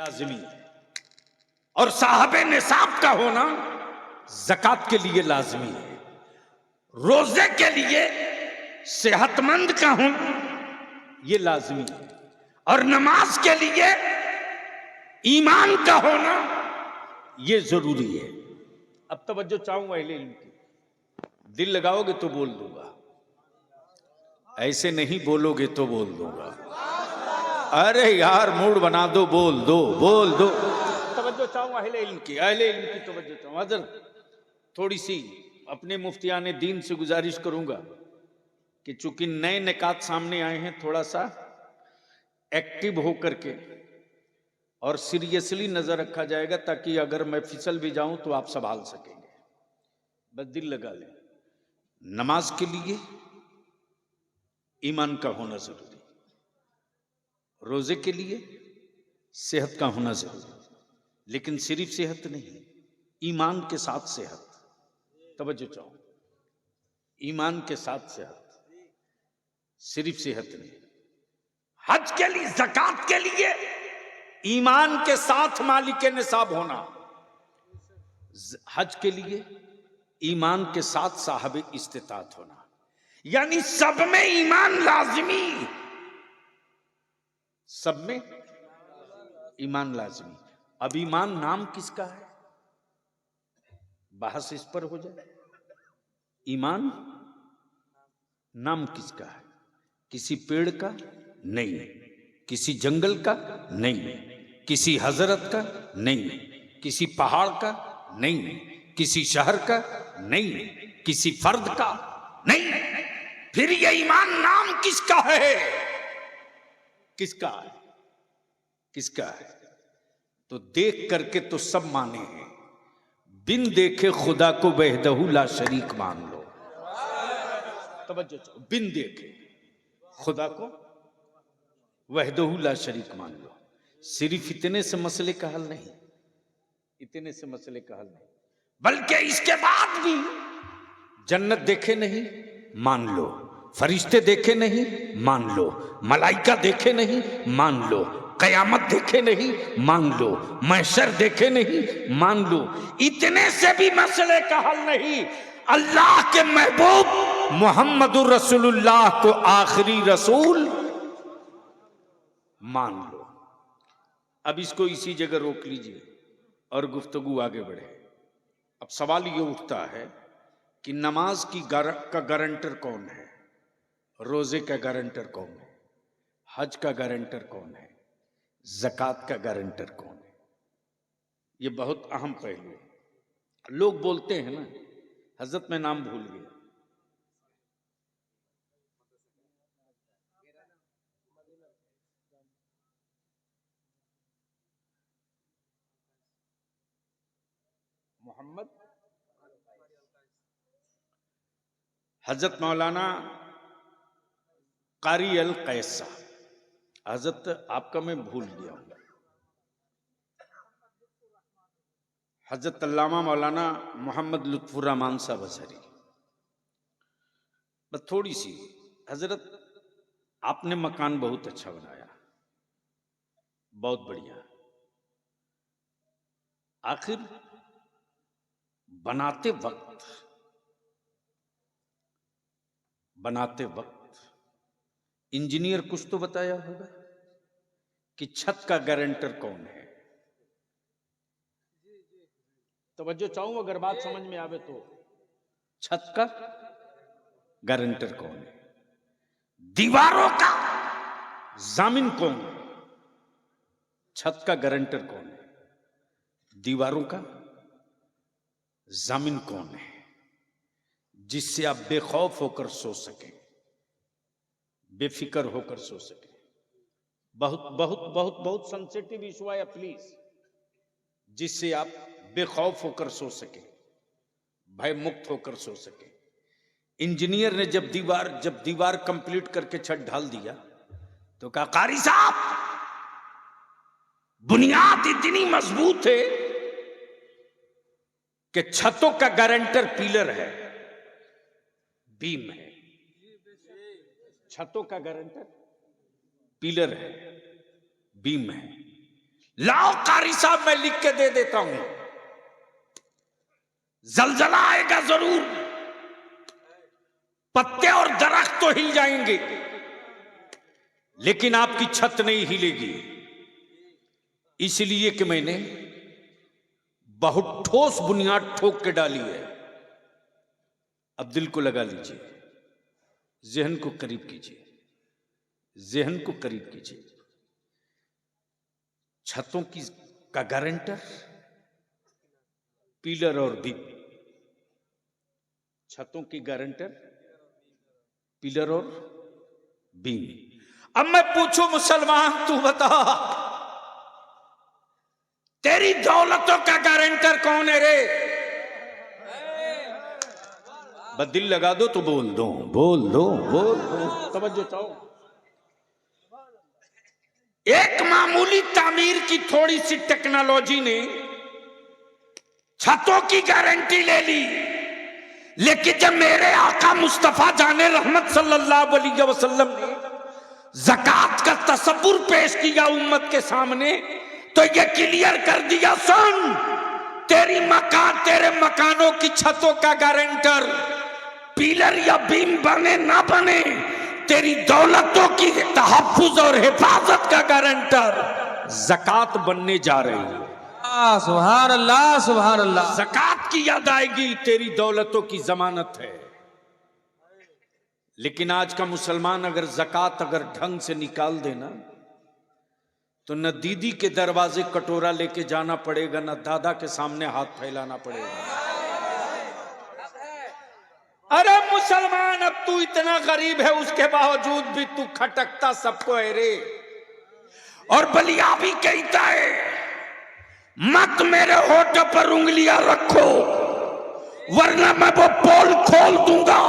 लाजिमी है, और साहबे निसाब का होना ज़कात के लिए लाजिमी है। रोजे के लिए सेहतमंद का होना यह लाजिमी है, और नमाज के लिए ईमान का होना यह जरूरी है। अब तवज्जो चाहूंगा अहले इल्म की, दिल लगाओगे तो बोल दूंगा, ऐसे नहीं बोलोगे तो बोल दूंगा। अरे यार मूड बना दो, बोल दो बोल दो। तवज्जो चाहूंगा अहले इल्म की तवज्जो चाहूंगा। हजरत थोड़ी सी अपने मुफ्तियाने दीन से गुजारिश करूंगा कि चूंकि नए निकात सामने आए हैं, थोड़ा सा एक्टिव होकर के और सीरियसली नजर रखा जाएगा, ताकि अगर मैं फिसल भी जाऊं तो आप संभाल सकेंगे। बस दिल लगा लें, नमाज के लिए ईमान का होना जरूरी, रोजे के लिए सेहत का होना जरूरी, लेकिन सिर्फ सेहत नहीं, ईमान के साथ सेहत। तवज्जो चाहो, ईमान के साथ सेहत, सिर्फ सेहत नहीं। हज के लिए, ज़कात के लिए ईमान के साथ मालिक निसाब होना, हज के लिए ईमान के साथ साहब इस्तिताअत होना, यानी सब में ईमान लाजिमी, सब में ईमान लाजिमी। अब ईमान नाम किसका है, बहस इस पर हो जाए। ईमान नाम किसका है? किसी पेड़ का नहीं, किसी जंगल का नहीं, किसी हजरत का नहीं, किसी पहाड़ का नहीं, किसी शहर का नहीं, किसी फर्द का नहीं। फिर ये ईमान नाम किसका है? किसका है? किसका है? तो देख करके तो सब माने हैं, बिन देखे खुदा को वहदहू ला शरीक मान लो। तवज्जो, बिन देखे खुदा को वहदहू ला शरीक मान लो। सिर्फ इतने से मसले का हल नहीं, इतने से मसले का हल नहीं, बल्कि इसके बाद भी जन्नत देखे नहीं मान लो, फरिश्ते देखे नहीं मान लो, मलाइका देखे नहीं मान लो, कयामत देखे नहीं मान लो, महशर देखे नहीं मान लो। इतने से भी मसले का हल नहीं, अल्लाह के महबूब मोहम्मदुर रसूलुल्लाह को आखिरी रसूल मान लो। अब इसको इसी जगह रोक लीजिए और गुफ्तगू आगे बढ़े। अब सवाल ये उठता है कि नमाज की का गारंटर कौन है, रोजे का गारंटर कौन है, हज का गारंटर कौन है, ज़कात का गारंटर कौन है? ये बहुत अहम पहलू है। लोग बोलते हैं ना, हजरत मैं नाम भूल गया, मोहम्मद, हजरत मौलाना कारी अल कैसा, हजरत आपका मैं भूल गया हूं, हजरत अल्लामा मौलाना मोहम्मद लुत्फुर रहमान साहब अजहरी। बस थोड़ी सी, हजरत आपने मकान बहुत अच्छा बनाया, बहुत बढ़िया, आखिर बनाते वक्त इंजीनियर कुछ तो बताया होगा कि छत का गारंटर कौन है। तवज्जो चाहूं, अगर बात समझ में आवे तो, छत का गारंटर कौन है, दीवारों का जामिन कौन है, छत का गारंटर कौन है, दीवारों का जामिन कौन है, जिससे आप बेखौफ होकर सो सके, बेफिक्र होकर सो सके। बहुत बहुत बहुत बहुत सेंसिटिव इशू है प्लीज, जिससे आप बेखौफ होकर सो सके, भय मुक्त होकर सो सके। इंजीनियर ने जब दीवार कंप्लीट करके छत ढाल दिया तो कहा, कारी साहब बुनियाद इतनी मजबूत है कि छतों का गारंटर पिलर है, बीम है, छतों का गारंटर पिलर है, बीम है, लाओ कारी साहब, मैं लिख के दे देता हूं। जलजला आएगा जरूर, पत्ते और दरख्त तो हिल जाएंगे, लेकिन आपकी छत नहीं हिलेगी। इसलिए कि मैंने बहुत ठोस बुनियाद ठोक के डाली है। अब दिल को लगा लीजिए, जहन को करीब कीजिए, जहन को करीब कीजिए। छतों की का गारंटर पिलर और बीम, छतों की गारंटर पिलर और बीम। अब मैं पूछूं मुसलमान, तू बता, तेरी दौलतों का गारंटर कौन है रे? बस दिल लगा दो तो बोल दो, बोल दो, बोल दो, तवज्जो चाहो। एक मामूली तामीर की थोड़ी सी टेक्नोलॉजी ने छतों की गारंटी ले ली, लेकिन जब मेरे आका मुस्तफा जाने रहमत सल्लल्लाहु अलैहि वसल्लम ने ज़कात का तसव्वुर पेश किया उम्मत के सामने, तो ये क्लियर कर दिया, सुन, तेरी मकान, तेरे मकानों की छतों का गारंटर पिलर या बीम बने ना बने, तेरी दौलतों की तहफ्फुज और हिफाजत का गारंटर ज़कात बनने जा रही है। सुभान अल्लाह, सुभान अल्लाह। ज़कात की अदायगी तेरी दौलतों की जमानत है। लेकिन आज का मुसलमान अगर ज़कात अगर ढंग से निकाल देना, तो न दीदी के दरवाजे कटोरा लेके जाना पड़ेगा, न दादा के सामने हाथ फैलाना पड़ेगा। अरे मुसलमान, अब तू इतना गरीब है, उसके बावजूद भी तू खटकता सबको है रे। और बलिया भी कहता है, मत मेरे होठ पर उंगलियां रखो, वरना मैं वो पोल खोल दूंगा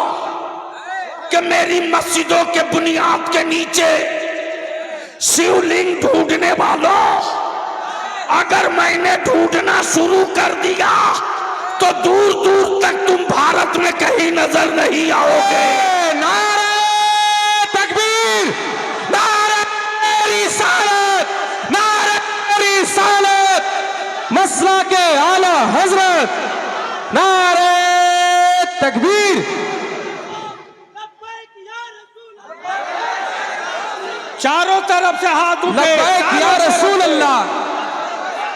कि मेरी मस्जिदों के बुनियाद के नीचे शिवलिंग ढूंढने वालों, अगर मैंने ढूंढना शुरू कर दिया तो दूर दूर तक तुम भारत में कहीं नजर नहीं आओगे। नारे तकबीर, नारे रिसालत, नारे रिसालत, मसला के आला हजरत, नारे तकबीर। चारों तरफ से हाथ उठे, लब्बैक या रसूल अल्लाह,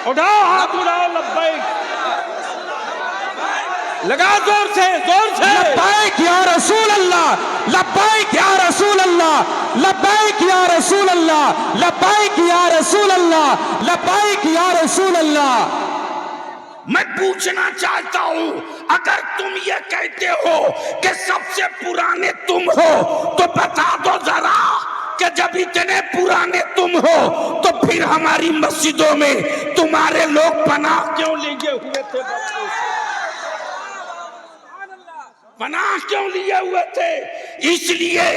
उठाओ हाथ, उठाओ, लब्बैक लगा, जोर से, जोर से। लब्बैक या रसूल अल्लाह, लब्बैक या रसूल अल्लाह, लब्बैक या रसूल अल्लाह, लब्बैक या रसूल अल्लाह, लब्बैक या रसूल अल्लाह। मैं पूछना चाहता हूं, अगर तुम ये कहते हो कि सबसे पुराने तुम हो, तो बता दो जरा कि जब इतने पुराने तुम हो, तो फिर हमारी मस्जिदों में तुम्हारे लोग पनाह क्यों लिए हुए थे? पनाह क्यों लिए हुए थे? इसलिए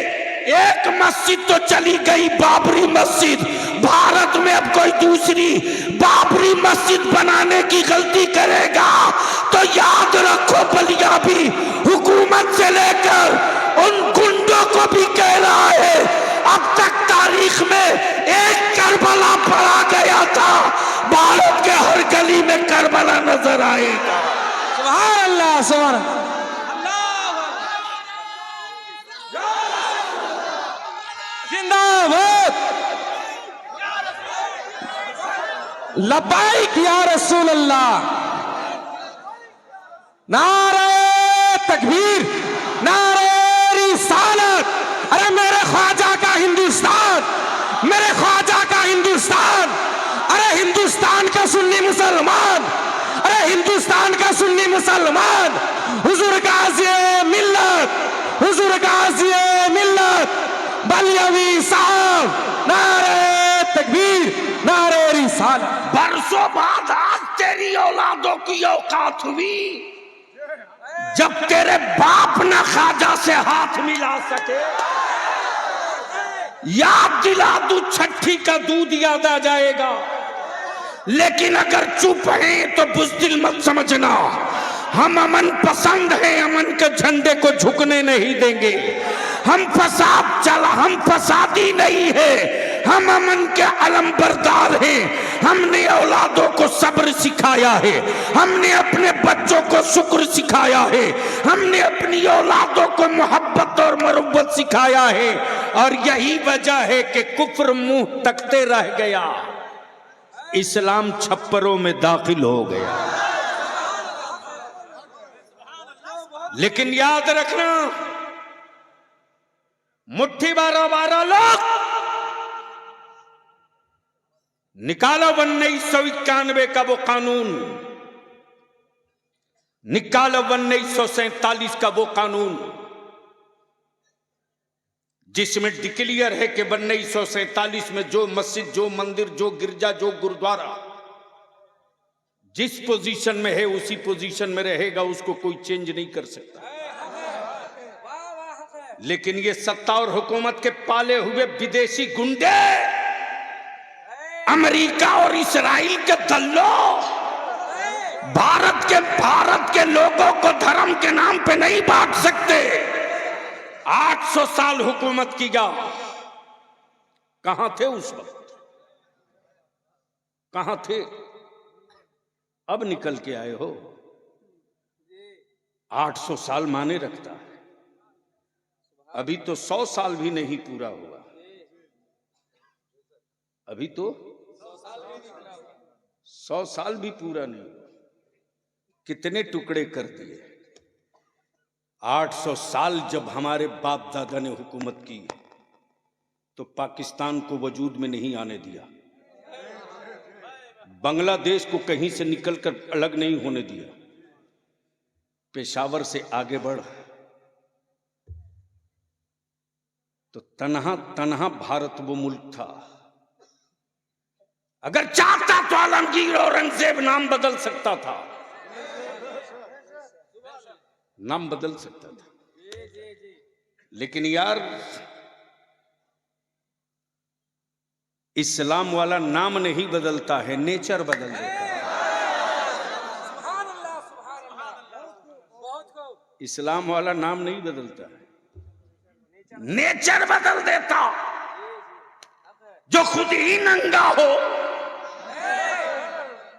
एक मस्जिद तो चली गई, बाबरी मस्जिद। भारत में अब कोई दूसरी बाबरी मस्जिद बनाने की गलती करेगा तो याद रखो, बलिया भी हुकूमत से लेकर उन गुंडों को भी कह रहा है, अब तक तारीख में एक करबला पड़ा गया था, भारत के हर गली में करबला नजर आएगा। सुभान अल्लाह, सुभान अल्लाह। जिंदाबाद, लब्बैक या रसूल अल्लाह, नारे तकबीर, नारे रिसालत। अरे मेरे ख्वाजा का हिंदुस्तान, मेरे ख्वाजा का हिंदुस्तान, अरे हिंदुस्तान का सुन्नी मुसलमान, अरे हिंदुस्तान का सुन्नी मुसलमान, हुजूर गाज़ी मिल्लत, हुजूर गाज़ी मिल्लत बलियावी साहब, नारे तकबीर, नारे रिसालत। बरसों बाद आज तेरी औलादों की औकात हुई जब तेरे बाप न ख्वाजा से हाथ मिला सके। याद दिला दू, छठी का दूध याद आ जाएगा। लेकिन अगर चुप हैं तो बुज़दिल मत समझना, हम अमन पसंद हैं, अमन के झंडे को झुकने नहीं देंगे। हम फसादी नहीं है, हम अमन के अलमबरदार हैं। हमने औलादों को सब्र सिखाया है, हमने अपने बच्चों को शुक्र सिखाया है, हमने अपनी औलादों को मोहब्बत और मरुब्बत सिखाया है। और यही वजह है कि कुफ्र मुंह तकते रह गया, इस्लाम छप्परों में दाखिल हो गया। लेकिन याद रखना, मुट्ठी 12 लोग निकालो 1991 का वो कानून, निकालो 1947 का वो कानून जिसमें डिक्लेयर है कि 1947 में जो मस्जिद, जो मंदिर, जो गिरजा, जो गुरुद्वारा जिस पोजीशन में है उसी पोजीशन में रहेगा, उसको कोई चेंज नहीं कर सकता। लेकिन ये सत्ता और हुकूमत के पाले हुए विदेशी गुंडे, अमेरिका और इस्राइल के दल्लों, भारत के लोगों को धर्म के नाम पे नहीं बांट सकते। 800 साल हुकूमत किया, कहां थे उस वक्त, कहां थे? अब निकल के आए हो। 800 साल माने रखता है, अभी तो 100 साल भी नहीं पूरा हुआ, अभी तो 100 साल भी पूरा नहीं हुआ। कितने टुकड़े कर दिए। 800 साल जब हमारे बाप दादा ने हुकूमत की तो पाकिस्तान को वजूद में नहीं आने दिया, बांग्लादेश को कहीं से निकलकर अलग नहीं होने दिया। पेशावर से आगे बढ़ तो तन्हा तन्हा भारत वो मुल्क था। अगर चाहता तो आलमगीर औरंगजेब नाम बदल सकता था, नाम बदल सकता था। लेकिन यार, इस्लाम वाला नाम नहीं बदलता है, नेचर बदल देता है। इस्लाम वाला नाम नहीं बदलता है, नेचर बदल देता। जो खुद ही नंगा हो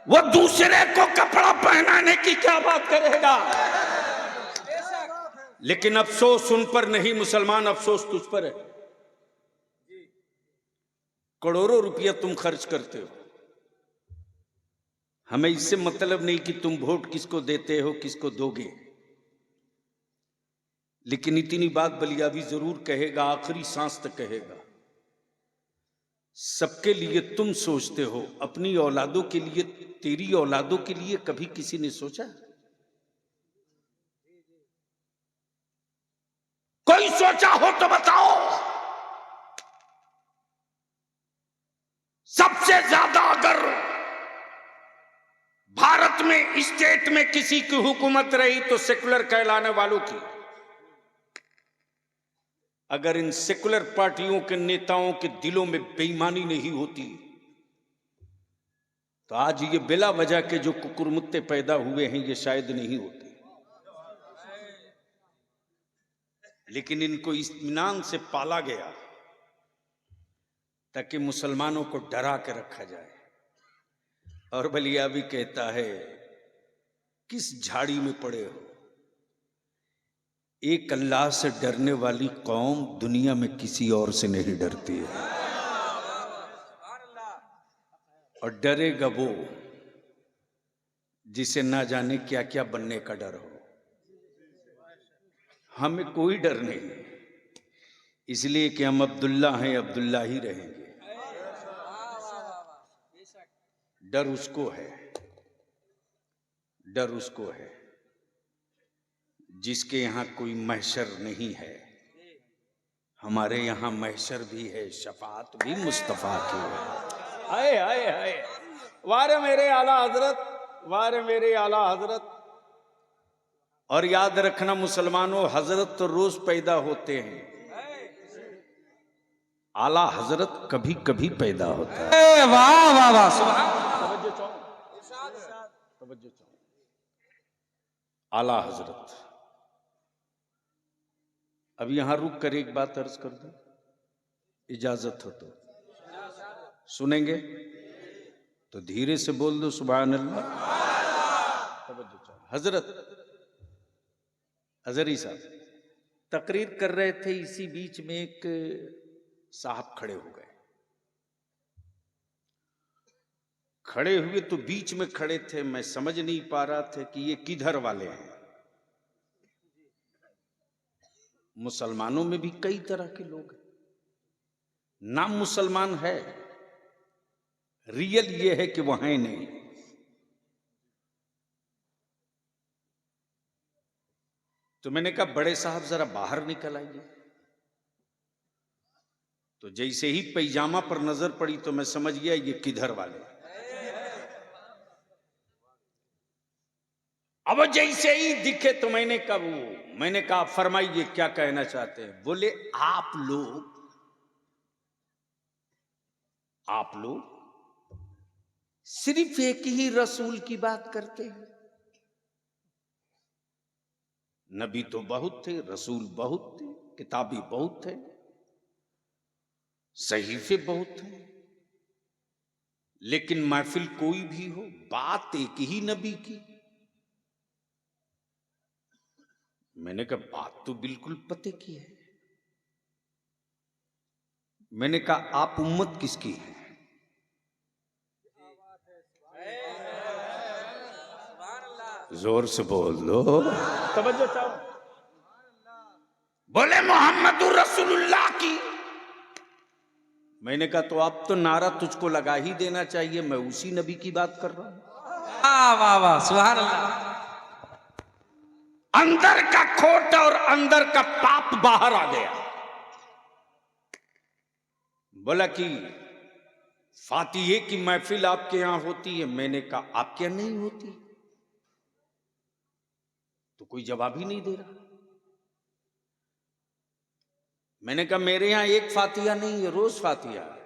वो दूसरे को कपड़ा पहनाने की क्या बात करेगा। लेकिन अफसोस उन पर नहीं मुसलमान, अफसोस तुझ पर है। करोड़ों रुपया तुम खर्च करते हो, हमें इससे मतलब नहीं कि तुम वोट किसको देते हो, किसको दोगे। लेकिन इतनी बात बलियाबी जरूर कहेगा, आखिरी सांस तक कहेगा। सबके लिए तुम सोचते हो, अपनी औलादों के लिए, तेरी औलादों के लिए कभी किसी ने सोचा? कोई सोचा हो तो बताओ। सबसे ज्यादा अगर भारत में स्टेट में किसी की हुकूमत रही तो सेकुलर कहलाने वालों की। अगर इन सेकुलर पार्टियों के नेताओं के दिलों में बेईमानी नहीं होती तो आज ये बिला वजह के जो कुकुरमुत्ते पैदा हुए हैं ये शायद नहीं होते। लेकिन इनको इत्मीनान से पाला गया ताकि मुसलमानों को डरा के रखा जाए। और बलिया भी कहता है, किस झाड़ी में पड़े हो, एक अल्लाह से डरने वाली कौम दुनिया में किसी और से नहीं डरती है। और डरेगा वो जिसे ना जाने क्या क्या बनने का डर हो। हमें कोई डर नहीं, इसलिए कि हम अब्दुल्ला हैं, अब्दुल्ला ही रहेंगे। डर उसको है, डर उसको है जिसके यहां कोई महशर नहीं है। हमारे यहां महशर भी है, शफात भी मुस्तफा की है। आए आए आए, वारे मेरे आला हजरत, वारे मेरे आला हजरत। और याद रखना मुसलमानों, हजरत तो रोज पैदा होते हैं, आला हजरत कभी कभी पैदा होता है। वाह वाह वाह, तवज्जो चाहो। आला हजरत। अब यहां रुक कर एक बात अर्ज कर दूं, इजाजत हो तो। सुनेंगे तो धीरे से बोल दो सुभान अल्लाह। हजरत हजरी साहब तकरीर कर रहे थे, इसी बीच में एक साहब खड़े हो गए। खड़े हुए तो बीच में खड़े थे, मैं समझ नहीं पा रहा था कि ये किधर वाले हैं। मुसलमानों में भी कई तरह के लोग हैं, नाम मुसलमान है, रियल ये है कि वह है नहीं। तो मैंने कहा बड़े साहब जरा बाहर निकल आइए। तो जैसे ही पैजामा पर नजर पड़ी तो मैं समझ गया ये किधर वाले। अब जैसे ही दिखे तो मैंने कहा फरमाइए क्या कहना चाहते हैं। बोले आप लोग सिर्फ एक ही रसूल की बात करते हैं। नबी तो बहुत थे, रसूल बहुत थे, किताबी बहुत थे, सहीफे बहुत थे, लेकिन महफिल कोई भी हो, बात एक ही नबी की। मैंने कहा बात तो बिल्कुल पते की है। मैंने कहा आप उम्मत किसकी है? जोर से बोल दो, तवज्जो चाहो। बोले मोहम्मद रसूलुल्लाह की। मैंने कहा तो आप तो नारा तुझको लगा ही देना चाहिए, मैं उसी नबी की बात कर रहा हूं। वाह वाह सुभान अल्लाह। अंदर का खोट और अंदर का पाप बाहर आ गया। बोला कि फातिहे की महफिल आपके यहां होती है। मैंने कहा आपके यहां नहीं होती। तो कोई जवाब ही नहीं दे रहा। मैंने कहा मेरे यहां एक फातिहा नहीं है, रोज फातिहा है।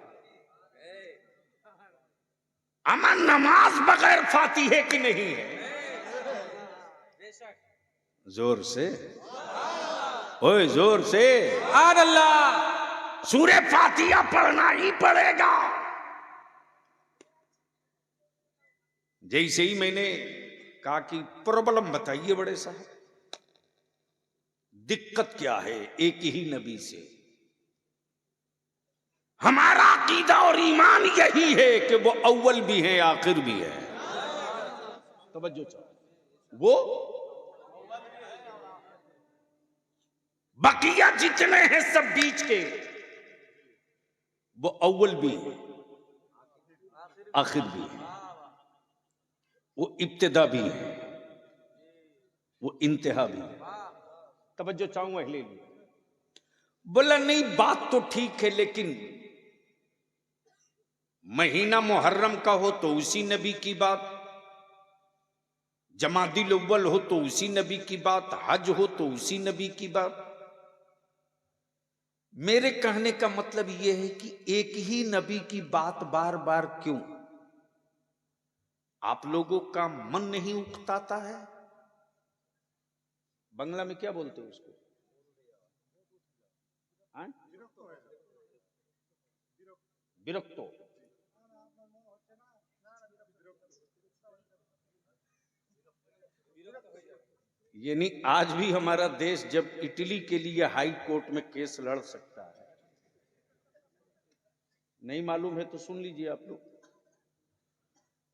अमन नमाज बगैर फातिहे की नहीं है। जोर से, ओए जोर से सुभान अल्लाह। सूरे फातिहा पढ़ना ही पड़ेगा। जैसे ही मैंने कहा कि प्रॉब्लम बताइए बड़े साहब, दिक्कत क्या है एक ही नबी से? हमारा अकीदा और ईमान यही है कि वो अव्वल भी है आखिर भी है। तवज्जो चाहो। वो बकिया जितने हैं सब बीच के, वो अव्वल भी है आखिर भी है, वो इब्तिदा भी है, वो इंतहा भी है। तवज्जो चाहूंगा ले ली। बोला नहीं बात तो ठीक है, लेकिन महीना मुहर्रम का हो तो उसी नबी की बात, जमादिल अव्वल हो तो उसी नबी की बात, हज हो तो उसी नबी की बात। मेरे कहने का मतलब यह है कि एक ही नबी की बात बार बार क्यों? आप लोगों का मन नहीं उकताता है? बंगला में क्या बोलते हो उसको? हाँ? विरक्तो। यानी आज भी हमारा देश जब इटली के लिए हाई कोर्ट में केस लड़ सकता है, नहीं मालूम है तो सुन लीजिए आप लोग।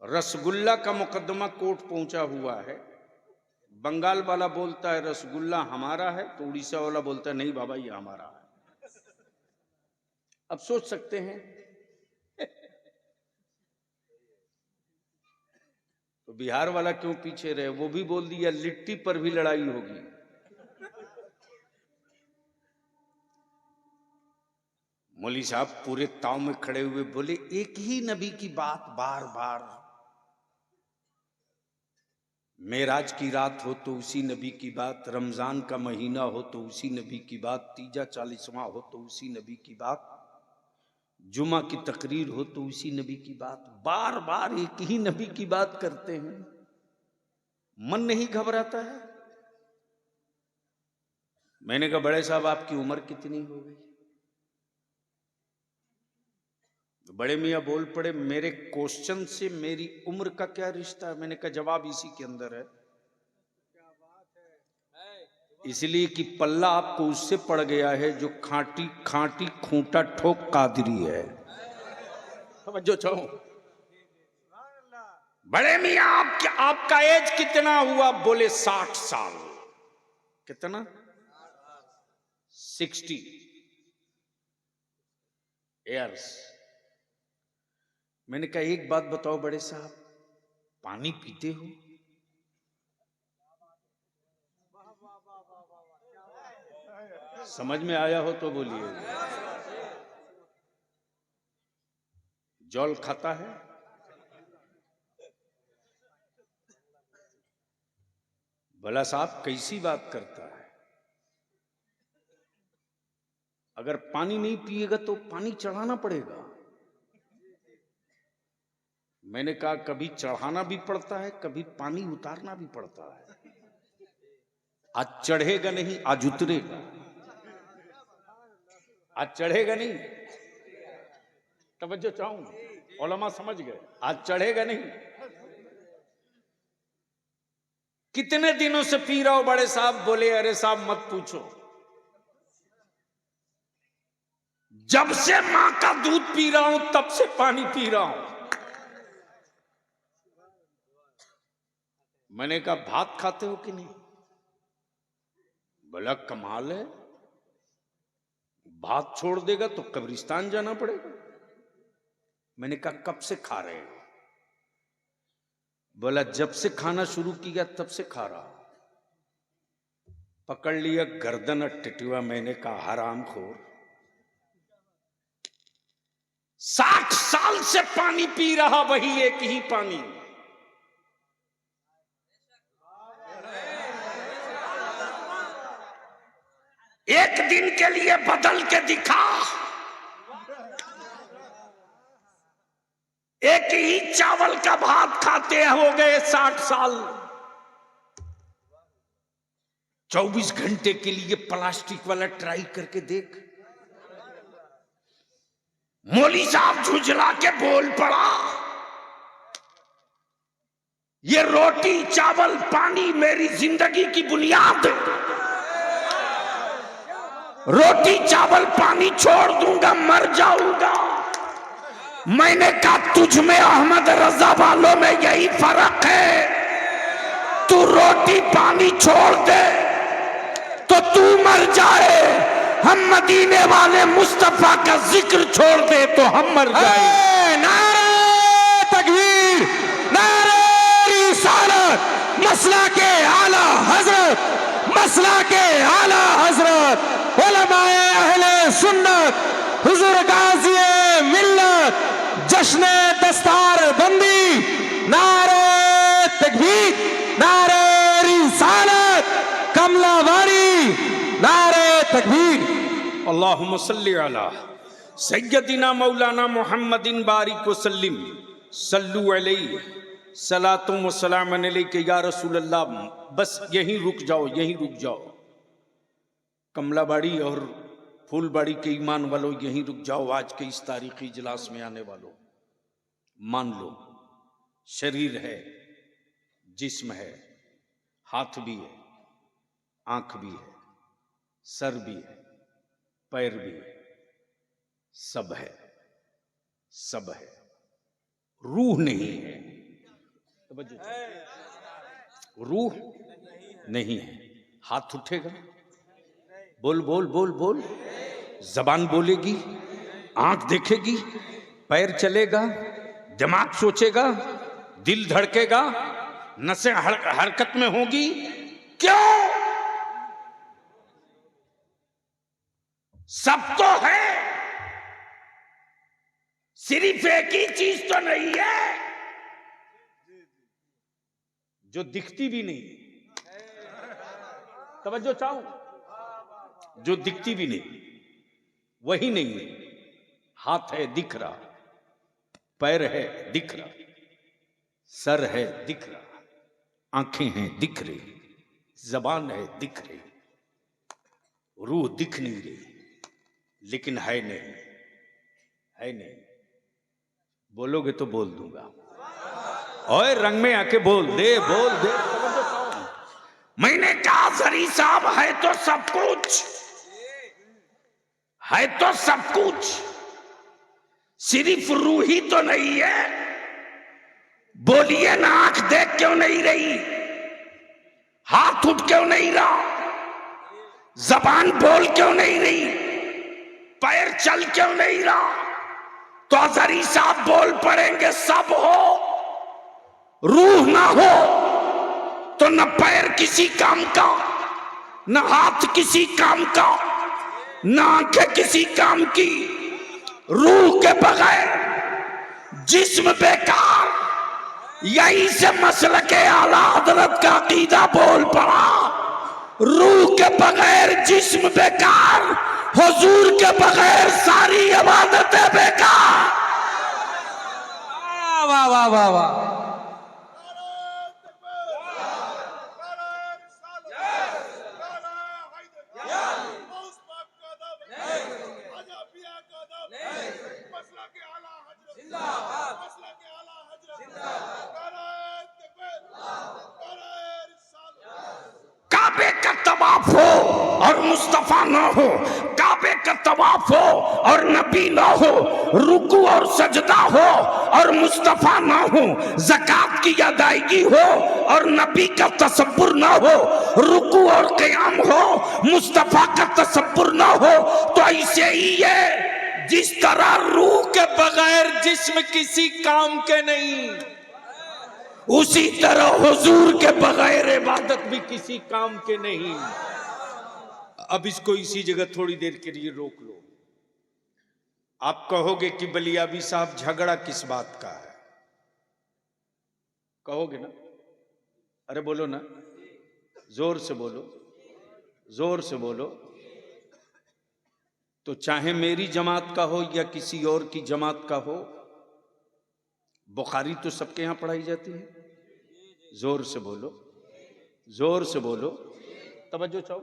रसगुल्ला का मुकदमा कोर्ट पहुंचा हुआ है। बंगाल वाला बोलता है रसगुल्ला हमारा है, तो उड़ीसा वाला बोलता है नहीं बाबा ये हमारा है। अब सोच सकते हैं तो बिहार वाला क्यों पीछे रहे? वो भी बोल दिया लिट्टी पर भी लड़ाई होगी। मौली साहब पूरे ताव में खड़े हुए बोले एक ही नबी की बात बार बार। मेराज की रात हो तो उसी नबी की बात, रमजान का महीना हो तो उसी नबी की बात, तीजा 40वां हो तो उसी नबी की बात, जुमा की तकरीर हो तो उसी नबी की बात। बार बार एक ही नबी की बात करते हैं, मन नहीं घबराता है? मैंने कहा बड़े साहब आपकी उम्र कितनी हो गई? तो बड़े मियाँ बोल पड़े, मेरे क्वेश्चन से मेरी उम्र का क्या रिश्ता है? मैंने कहा जवाब इसी के अंदर है, इसलिए कि पल्ला आपको उससे पड़ गया है जो खांटी खांटी खूंटा ठोक कादरी है। समझो चाहो। बड़े मियाँ आपका एज कितना हुआ? बोले 60 साल। कितना? 60 ईयर्स। मैंने कहा एक बात बताओ बड़े साहब, पानी पीते हो? समझ में आया हो तो बोलिए। जल खाता है? भला साहब कैसी बात करता है? अगर पानी नहीं पिएगा तो पानी चढ़ाना पड़ेगा। मैंने कहा कभी चढ़ाना भी पड़ता है, कभी पानी उतारना भी पड़ता है। आज चढ़ेगा नहीं, आज उतरेगा। आज चढ़ेगा नहीं, तवज्जो चाहूं, उलमा समझ गए, आज चढ़ेगा नहीं। कितने दिनों से पी रहा हो बड़े साहब? बोले अरे साहब मत पूछो, जब से मां का दूध पी रहा हूं तब से पानी पी रहा हूं। मैंने कहा भात खाते हो कि नहीं? बोला कमाल है, भात छोड़ देगा तो कब्रिस्तान जाना पड़ेगा। मैंने कहा कब से खा रहे हो? बोला जब से खाना शुरू किया तब से खा रहा। पकड़ लिया गर्दन और टिटुआ। मैंने कहा हरामखोर, 60 साल से पानी पी रहा, वही एक ही पानी। एक दिन के लिए बदल के दिखा। एक ही चावल का भात खाते हो गए 60 साल। 24 घंटे के लिए प्लास्टिक वाला ट्राई करके देख। मौली साहब झुंझला के बोल पड़ा, ये रोटी चावल पानी मेरी जिंदगी की बुनियाद है। रोटी चावल पानी छोड़ दूंगा, मर जाऊंगा। मैंने कहा तुझ में अहमद रजा वालों में यही फर्क है, तू रोटी पानी छोड़ दे तो तू मर जाए, हम मदीने वाले मुस्तफा का जिक्र छोड़ दे तो हम मर जाए। नारे तकबीर, नारे रिसालत, मसला के आला हजरत, मसला के आला हजरत, उलमाए अहले सुन्नत, हुजूर गाज़ी मिल्लत, जश्न दस्तार बंदी, नारे तकबीर, नारे रिसालत, कमला वारी, नारे तकबीर। अल्लाहुम्मा सल्ली अला सय्यदिना मौलाना मुहम्मदिन बारिक व सल्लिम, सल्लु अलैहि सलातुम व सलामुन अलैका या रसूल अल्लाह। बस यहीं रुक जाओ, यहीं रुक जाओ। कमलाबाड़ी और फूलबाड़ी के ईमान वालों यहीं रुक जाओ। आज के इस तारीखी इजलास में आने वालों, मान लो शरीर है, जिस्म है, हाथ भी है, आंख भी है, सर भी है, पैर भी है, सब है, सब है। रूह नहीं है, रूह नहीं है। हाथ उठेगा, बोल बोल बोल बोल, जबान बोलेगी, आंख देखेगी, पैर चलेगा, दिमाग सोचेगा, दिल धड़केगा, नसें हरकत में होगी। क्यों? सब तो है, सिर्फ एक ही चीज तो नहीं है जो दिखती भी नहीं। तवज्जो चाहूं, जो दिखती भी नहीं, वही नहीं है। हाथ है दिख रहा, पैर है दिख रहा, सर है दिख रहा, आंखें हैं दिख रही, जबान है दिख रही, रूह दिख नहीं रही, लेकिन है नहीं, है नहीं। बोलोगे तो बोल दूंगा। ओए रंग में आके बोल दे, बोल दे। मैंने कहा जरी साहब है तो सब कुछ, है तो सब कुछ, सिर्फ रूह ही तो नहीं है। बोलिए ना, आंख देख क्यों नहीं रही, हाथ उठ क्यों नहीं रहा, जबान बोल क्यों नहीं रही, पैर चल क्यों नहीं रहा? तो अजहरी साहब बोल पड़ेंगे सब हो, रूह ना हो तो न पैर किसी काम का, न हाथ किसी काम का, न आंखें किसी काम की। रूह के बगैर जिस्म बेकार, यही से मसलक आला हजरत का अकीदा बोल पड़ा। रूह के बगैर जिस्म बेकार, हुजूर के बगैर सारी इबादतें बेकार। वाह वाह वाह वाह। काबे का तवाफ हो और मुस्तफा ना हो, काबे का तवाफ हो और नबी ना हो, रुकू और सजदा हो और मुस्तफा ना हो, ज़कात की अदायगी हो और नबी का तसब्बुर ना हो, रुकू और क़याम हो, मुस्तफा का तसब्बुर ना हो, तो ऐसे ही है जिस तरह रूह के बगैर जिस्म किसी काम के नहीं, उसी तरह हुजूर के बगैर इबादत भी किसी काम के नहीं। अब इसको इसी जगह थोड़ी देर के लिए रोक लो। आप कहोगे कि बलियाबी साहब झगड़ा किस बात का है, कहोगे ना? अरे बोलो ना, जोर से बोलो, जोर से बोलो। तो चाहे मेरी जमात का हो या किसी और की जमात का हो, बुखारी तो सबके यहां पढ़ाई जाती है। जोर से बोलो, जोर से बोलो, तवज्जो चाहो।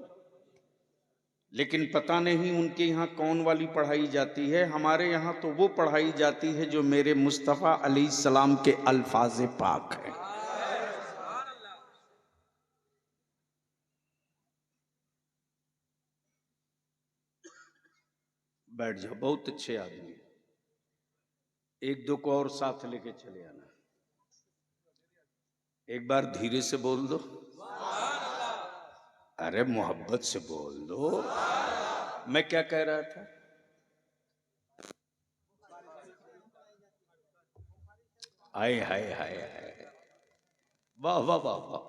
लेकिन पता नहीं उनके यहां कौन वाली पढ़ाई जाती है। हमारे यहां तो वो पढ़ाई जाती है जो मेरे मुस्तफ़ा अलैहिस्सलाम के अल्फाज पाक है। बैठ जाओ, बहुत अच्छे आदमी, एक दो को और साथ लेके चले आना। एक बार धीरे से बोल दो, अरे मोहब्बत से बोल दो। मैं क्या कह रहा था? हाय हाय हाय हाय, वाह वाह वाह वाह।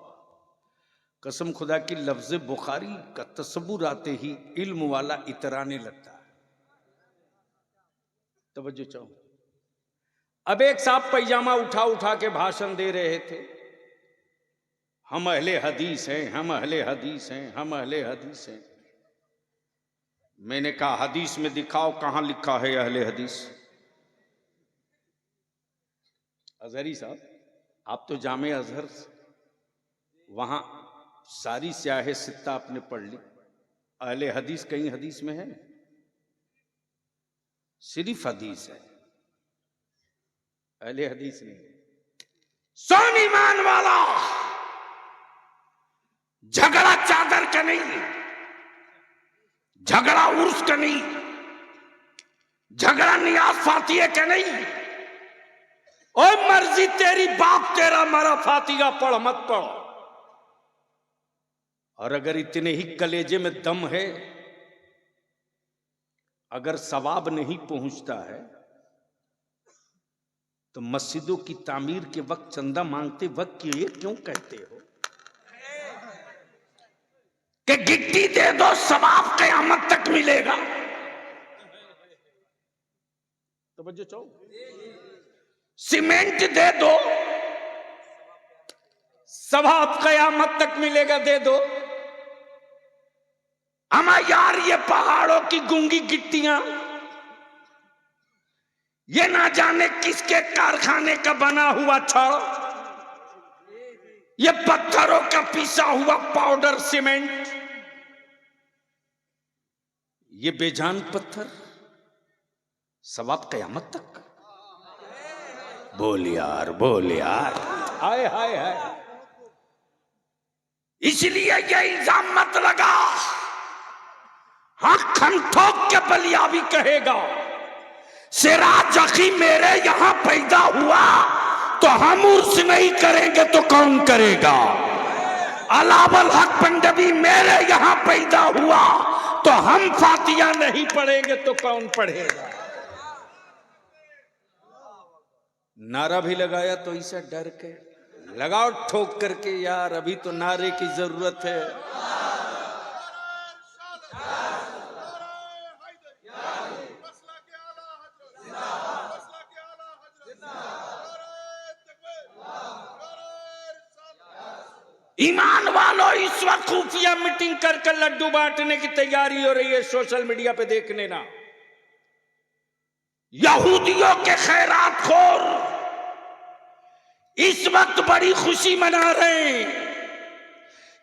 कसम खुदा की, लफ्ज बुखारी का तसव्वुर आते ही इल्म वाला इतराने लगता है। तवज्जो चाहो। अब एक साहब पैजामा उठा उठा के भाषण दे रहे थे, हम अहले हदीस हैं, हम अहले हदीस हैं, हम अहले हदीस हैं। मैंने कहा हदीस में दिखाओ कहां लिखा है अहले हदीस। अजहरी साहब, आप तो जामे अजहर, वहां सारी स्याहे सित्ता आपने पढ़ ली, अहले हदीस कहीं हदीस में है? सिर्फ हदीस है, अहले हदीस नहीं। सोन ईमान वाला, झगड़ा चादर का नहीं, झगड़ा उर्स का नहीं, झगड़ा नियाज फातिया का नहीं। ओए मर्जी तेरी, बाप तेरा मरा, फातिहा पढ़ मत पढ़। और अगर इतने ही कलेजे में दम है, अगर सवाब नहीं पहुंचता है तो मस्जिदों की तामीर के वक्त चंदा मांगते वक्त ये क्यों कहते हो कि गिट्टी दे दो सवाब क़यामत तक मिलेगा? तवज्जो चाहो। सीमेंट दे दो, सवाब क़यामत तक मिलेगा, दे दो। अमा यार, ये पहाड़ों की गूंगी गिट्टियां, ये ना जाने किसके कारखाने का बना हुआ छड़, ये पत्थरों का पिसा हुआ पाउडर सीमेंट, ये बेजान पत्थर, सवाब क़यामत तक। बोल यार, बोल यार। हाय हाय हाय। इसलिए ये इल्जाम मत लगा, हाँ खन ठोक के बलिया भी कहेगा सिराज अखी मेरे यहां पैदा हुआ तो हम उर्स नहीं करेंगे तो कौन करेगा। अलावल हक पंडवी मेरे यहां पैदा हुआ तो हम फातिया नहीं पढ़ेंगे तो कौन पढ़ेगा। नारा भी लगाया तो इसे डर के, लगाओ ठोक करके यार, अभी तो नारे की जरूरत है। ईमान वालों, इस वक्त खुफिया मीटिंग कर लड्डू बांटने की तैयारी हो रही है, सोशल मीडिया पे देख लेना। यहूदियों के खैरात खोर इस वक्त बड़ी खुशी मना रहे हैं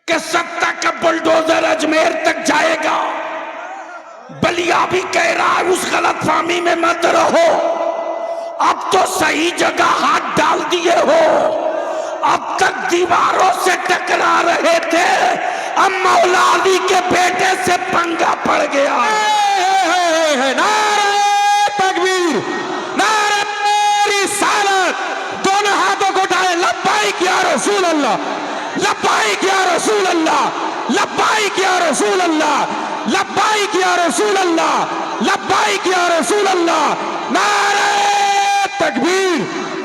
कि सत्ता का बुलडोजर अजमेर तक जाएगा। बलिया भी कह रहा है उस गलतफहमी में मत रहो, अब तो सही जगह हाथ डाल दिए हो। अब तक दीवारों से टकरा रहे थे, अब मौला अली के बेटे से पंगा पड़ गया। नारे तकबीर, नारे रिसालत, दोनों हाथों को उठाए, लब्बाइक या रसूल अल्लाह, लब्बाइक या रसूल अल्लाह, लब्बाइक या रसूल अल्लाह, लब्बाइक या रसूल अल्लाह, लब्बाइक या रसूल अल्लाह। नारे तकबीर,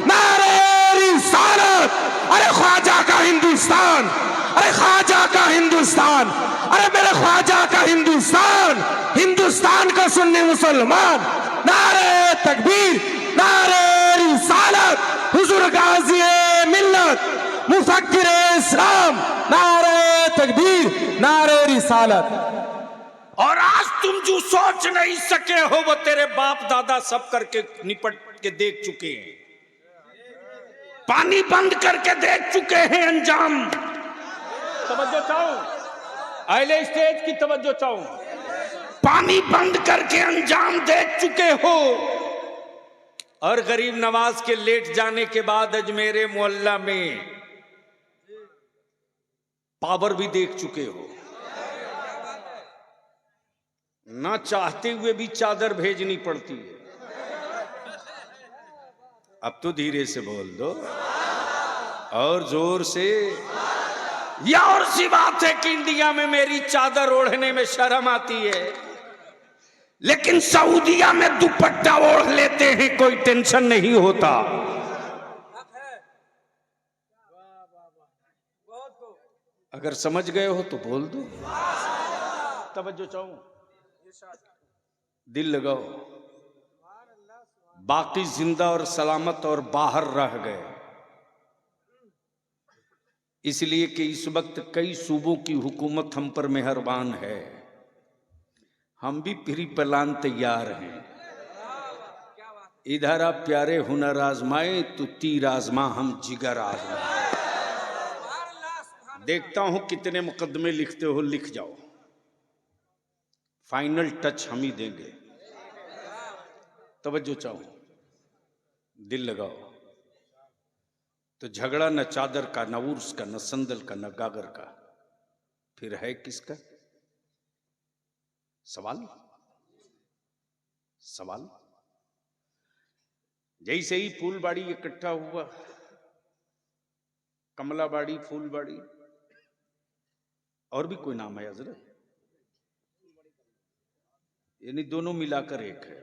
नारे रिसालत। अरे ख्वाजा का हिंदुस्तान, अरे ख्वाजा का हिंदुस्तान, अरे मेरे ख्वाजा का हिंदुस्तान, हिंदुस्तान का सुन्नी मुसलमान। नारे तकबीर, नारे रिसालत, हुजूर गाज़ी मिल्लत, मुफक्किर इस्लाम। नारे तकबीर, नारे रिसालत। और आज तुम जो सोच नहीं सके हो वो तेरे बाप दादा सब करके निपट के देख चुके हैं, पानी बंद करके देख चुके हैं अंजाम। तवज्जो चाहूं, अहले स्टेज की तवज्जो चाहूं, पानी बंद करके अंजाम देख चुके हो। और गरीब नवाज के लेट जाने के बाद अजमेरे मोहल्ला में पावर भी देख चुके हो। ना चाहते हुए भी चादर भेजनी पड़ती है। अब तो धीरे से बोल दो और जोर से। यह और सी बात है कि इंडिया में मेरी चादर ओढ़ने में शर्म आती है, लेकिन सऊदिया में दुपट्टा ओढ़ लेते हैं, कोई टेंशन नहीं होता। अगर समझ गए हो तो बोल दो। तवज्जो चाहूं, दिल लगाओ। बाकी जिंदा और सलामत और बाहर रह गए, इसलिए कि इस वक्त कई सूबों की हुकूमत हम पर मेहरबान है। हम भी प्री प्लान तैयार हैं। इधर आप प्यारे हुनर आजमाए तो तीर आजमा हम जिगर आजमाए। देखता हूं कितने मुकदमे लिखते हो, लिख जाओ, फाइनल टच हम ही देंगे। तवज्जो चाहो, दिल लगाओ। तो झगड़ा न चादर का, न उर्स का, न संदल का, न गागर का, फिर है किसका? सवाल सवाल। जैसे ही फूलबाड़ी इकट्ठा हुआ, कमलाबाड़ी, फूलबाड़ी, और भी कोई नाम है हजरत, यानी दोनों मिलाकर एक है,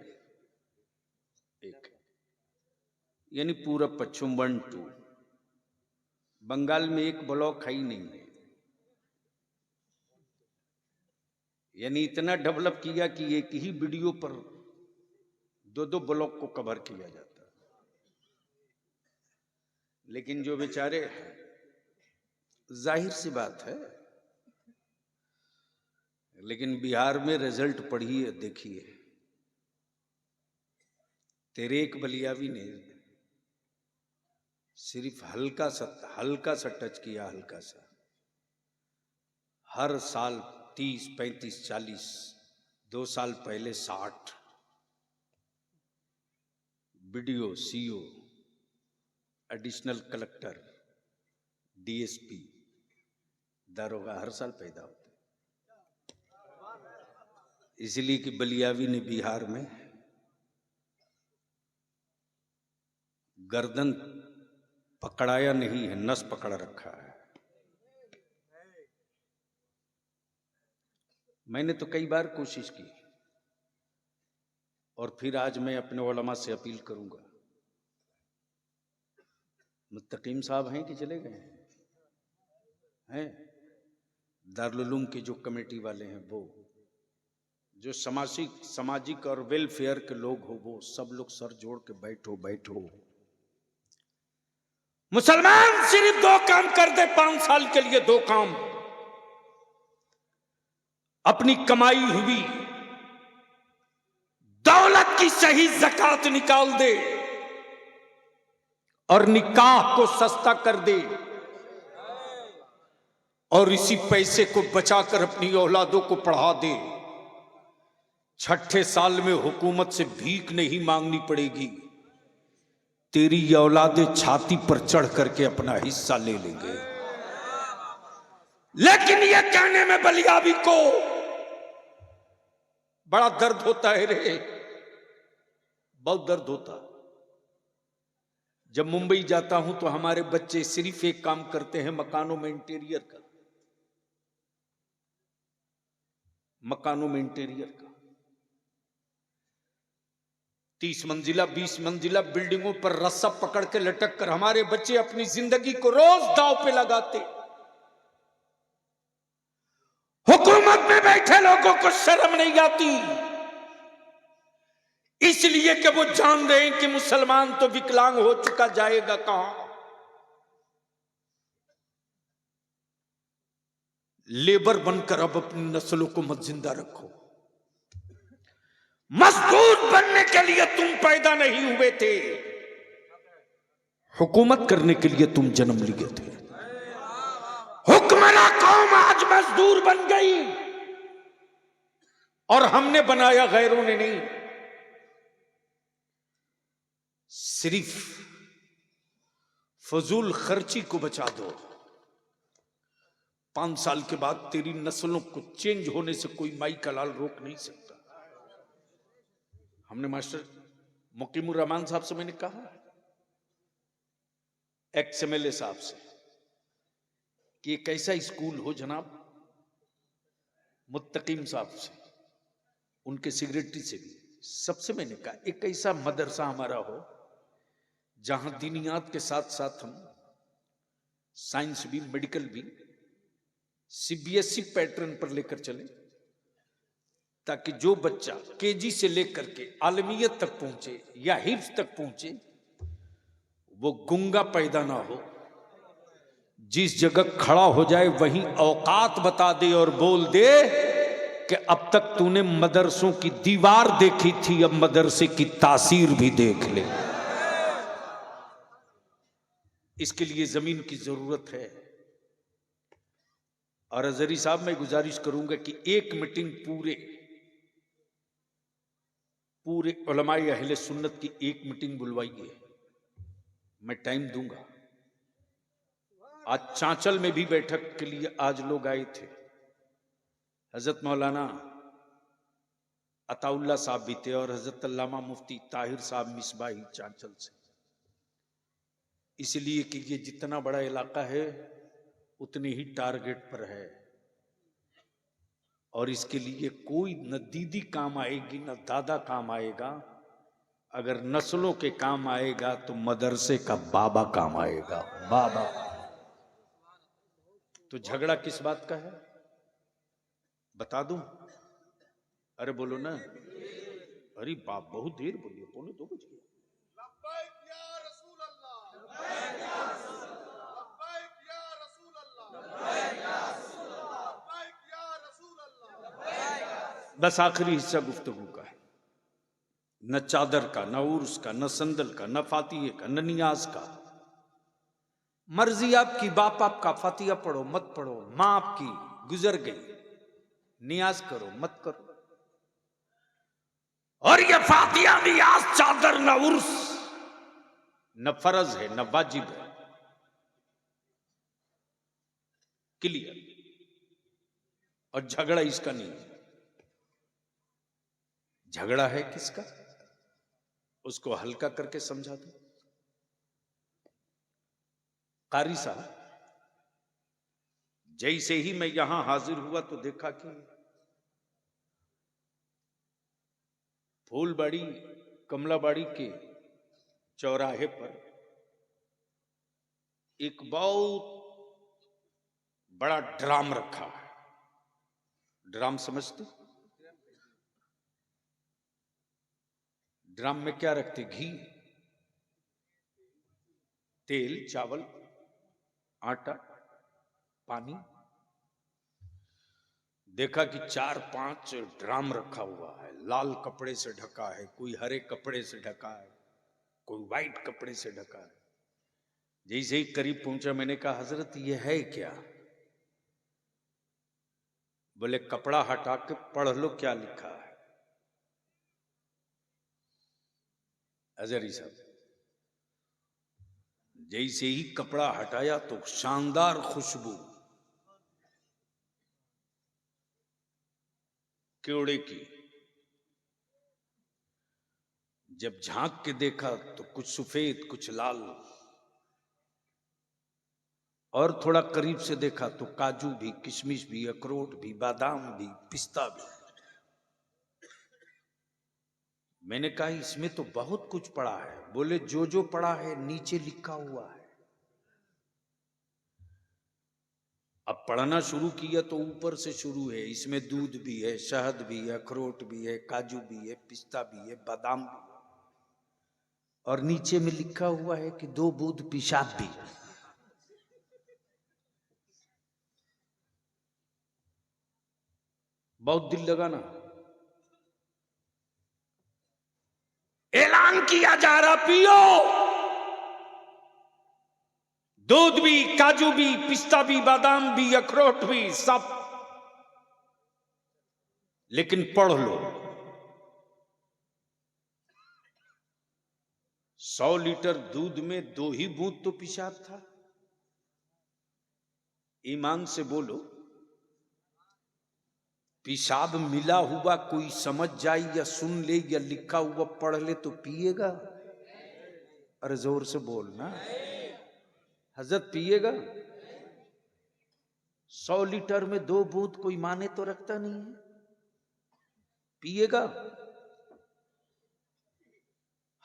एक है। यानी पूरा पश्चिम 1 2। बंगाल में एक ब्लॉक है ही नहीं है, यानी इतना डेवलप किया कि एक ही वीडियो पर 2-2 ब्लॉक को कवर किया जाता। लेकिन जो बेचारे, जाहिर सी बात है, लेकिन बिहार में रिजल्ट पढ़िए, देखिए, तेरे एक बलियावी ने सिर्फ हल्का सा टच किया, हल्का सा। हर साल 30, 35, 40, 2 साल पहले 60 video CO additional collector, DSP, दारोगा हर साल पैदा होते, इसलिए कि बलियावी ने बिहार में गर्दन पकड़ाया नहीं है, नस पकड़ रखा है। मैंने तो कई बार कोशिश की और फिर आज मैं अपने उलमा से अपील करूंगा। मुत्तकीम साहब हैं कि चले गए हैं? दारुल उलूम के जो कमेटी वाले हैं, वो जो सामाजिक और वेलफेयर के लोग हो, वो सब लोग सर जोड़ के बैठो। मुसलमान सिर्फ 2 काम कर दे 5 साल के लिए, 2 काम। अपनी कमाई हुई दौलत की सही ज़कात निकाल दे और निकाह को सस्ता कर दे, और इसी पैसे को बचाकर अपनी औलादों को पढ़ा दे। 6ठे साल में हुकूमत से भीख नहीं मांगनी पड़ेगी, तेरी औलादे छाती पर चढ़ करके अपना हिस्सा ले लेंगे। लेकिन यह कहने में बलियावी को बड़ा दर्द होता है रे, बहुत दर्द होता। जब मुंबई जाता हूं तो हमारे बच्चे सिर्फ एक काम करते हैं, मकानों में इंटीरियर का, मकानों में इंटीरियर का। 30 मंजिला 20 मंजिला बिल्डिंगों पर रस्सा पकड़ के लटक कर हमारे बच्चे अपनी जिंदगी को रोज दांव पे लगाते। हुकूमत में बैठे लोगों को शर्म नहीं आती, इसलिए कि वो जान रहे हैं कि मुसलमान तो विकलांग हो चुका, जाएगा कहां। लेबर बनकर अब अपनी नस्लों को मत जिंदा रखो। मजदूर बनने के लिए तुम पैदा नहीं हुए थे, हुकूमत करने के लिए तुम जन्म लिए थे। हुक्मरां कौम आज मजदूर बन गई और हमने बनाया, गैरों ने नहीं। सिर्फ फजूल खर्ची को बचा दो, 5 साल के बाद तेरी नस्लों को चेंज होने से कोई माई का लाल रोक नहीं सकता। हमने मास्टर मुकीमुर रहमान साहब से मैंने कहा, एक्स MLA साहब से, कि एक ऐसा स्कूल हो जनाब, मुत्तकीम साहब से, उनके सेक्रेटरी से भी, सबसे मैंने कहा एक ऐसा मदरसा हमारा हो जहां दीनियात के साथ साथ हम साइंस भी, मेडिकल भी CBSE पैटर्न पर लेकर चले, ताकि जो बच्चा KG से लेकर के आलमियत तक पहुंचे या हिफ्ज तक पहुंचे, वो गुंगा पैदा ना हो। जिस जगह खड़ा हो जाए वहीं औकात बता दे और बोल दे कि अब तक तूने मदरसों की दीवार देखी थी, अब मदरसे की तासीर भी देख ले। इसके लिए जमीन की जरूरत है। और अजहरी साहब, मैं गुजारिश करूंगा कि एक मीटिंग पूरे उलमाए अहले सुन्नत की एक मीटिंग बुलवाइए, मैं टाइम दूंगा। आज चांचल में भी बैठक के लिए आज लोग आए थे, हजरत मौलाना अताउल्ला साहब भी थे और हजरत अल्लामा मुफ्ती ताहिर साहब मिसबाही चांचल से। इसलिए कि ये जितना बड़ा इलाका है उतने ही टारगेट पर है, और इसके लिए कोई न दीदी काम आएगी न दादा काम आएगा। अगर नस्लों के काम आएगा तो मदरसे का बाबा काम आएगा, बाबा। तो झगड़ा किस बात का है बता दूं? अरे बोलो ना, अरे बाप बहुत देर बोलिए, 1:45 बज गए। बस आखिरी हिस्सा गुफ्तगू का है, न चादर का, न उर्स का, न संदल का, न फातिहे का, न नियाज का। मर्जी आपकी, बाप आपका, फातिहा पढ़ो मत पढ़ो, मां आपकी गुजर गई, नियाज करो मत करो। और ये फातिहा, नियाज, चादर, न उर्स न फर्ज है न वाजिब है। क्लियर। और झगड़ा इसका नहीं है। झगड़ा है किसका, उसको हल्का करके समझा दो। कारी साहब, जैसे ही मैं यहां हाजिर हुआ तो देखा कि फूलबाड़ी कमलाबाड़ी के चौराहे पर एक बहुत बड़ा ड्राम रखा है। ड्राम समझते? ड्राम में क्या रखते? घी, तेल, चावल, आटा, पानी। देखा कि 4-5 ड्राम रखा हुआ है, लाल कपड़े से ढका है, कोई हरे कपड़े से ढका है, कोई व्हाइट कपड़े से ढका है। जैसे ही करीब पहुंचा मैंने कहा, हजरत ये है क्या? बोले कपड़ा हटा के पढ़ लो क्या लिखा है। अजहरी साहब, जैसे ही कपड़ा हटाया तो शानदार खुशबू केवड़े की। जब झांक के देखा तो कुछ सफेद कुछ लाल, और थोड़ा करीब से देखा तो काजू भी, किशमिश भी, अखरोट भी, बादाम भी, पिस्ता भी। मैंने कहा इसमें तो बहुत कुछ पड़ा है। बोले जो जो पड़ा है नीचे लिखा हुआ है। अब पढ़ना शुरू किया तो ऊपर से शुरू है। इसमें दूध भी है, शहद भी है, अखरोट भी है, काजू भी है, पिस्ता भी है, बादाम भी है, और नीचे में लिखा हुआ है कि 2 बूंद पेशाब भी। बहुत दिल लगा ना। ऐलान किया जा रहा, पियो, दूध भी, काजू भी, पिस्ता भी, बादाम भी, अखरोट भी, सब, लेकिन पढ़ लो। 100 लीटर दूध में 2 ही बूंद तो पेशाब था। ईमान से बोलो, पेशाब मिला हुआ कोई समझ जाए या सुन ले या लिखा हुआ पढ़ ले तो पिएगा? अरे जोर से बोलना, हजरत पिएगा? 100 लीटर में 2 बूंद कोई माने तो रखता नहीं है, पिएगा?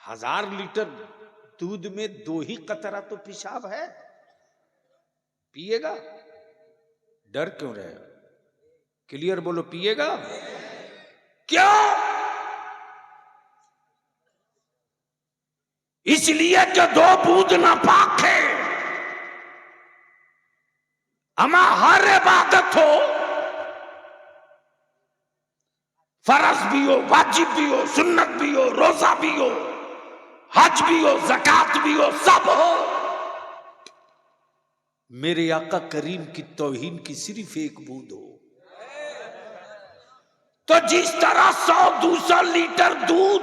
1000 लीटर दूध में 2 ही कतरा तो पेशाब है, पिएगा? डर क्यों रहे? क्लियर बोलो, पिएगा? क्यों? इसलिए कि 2 बूंद नापाक है। अमा हर इबादत हो, फर्ज भी हो, वाजिब भी हो, सुन्नत भी हो, रोजा भी हो, हज भी हो, ज़कात भी हो, सब हो, मेरे आका करीम की तौहीन की सिर्फ 1 बूंद हो। तो जिस तरह 100-200 लीटर दूध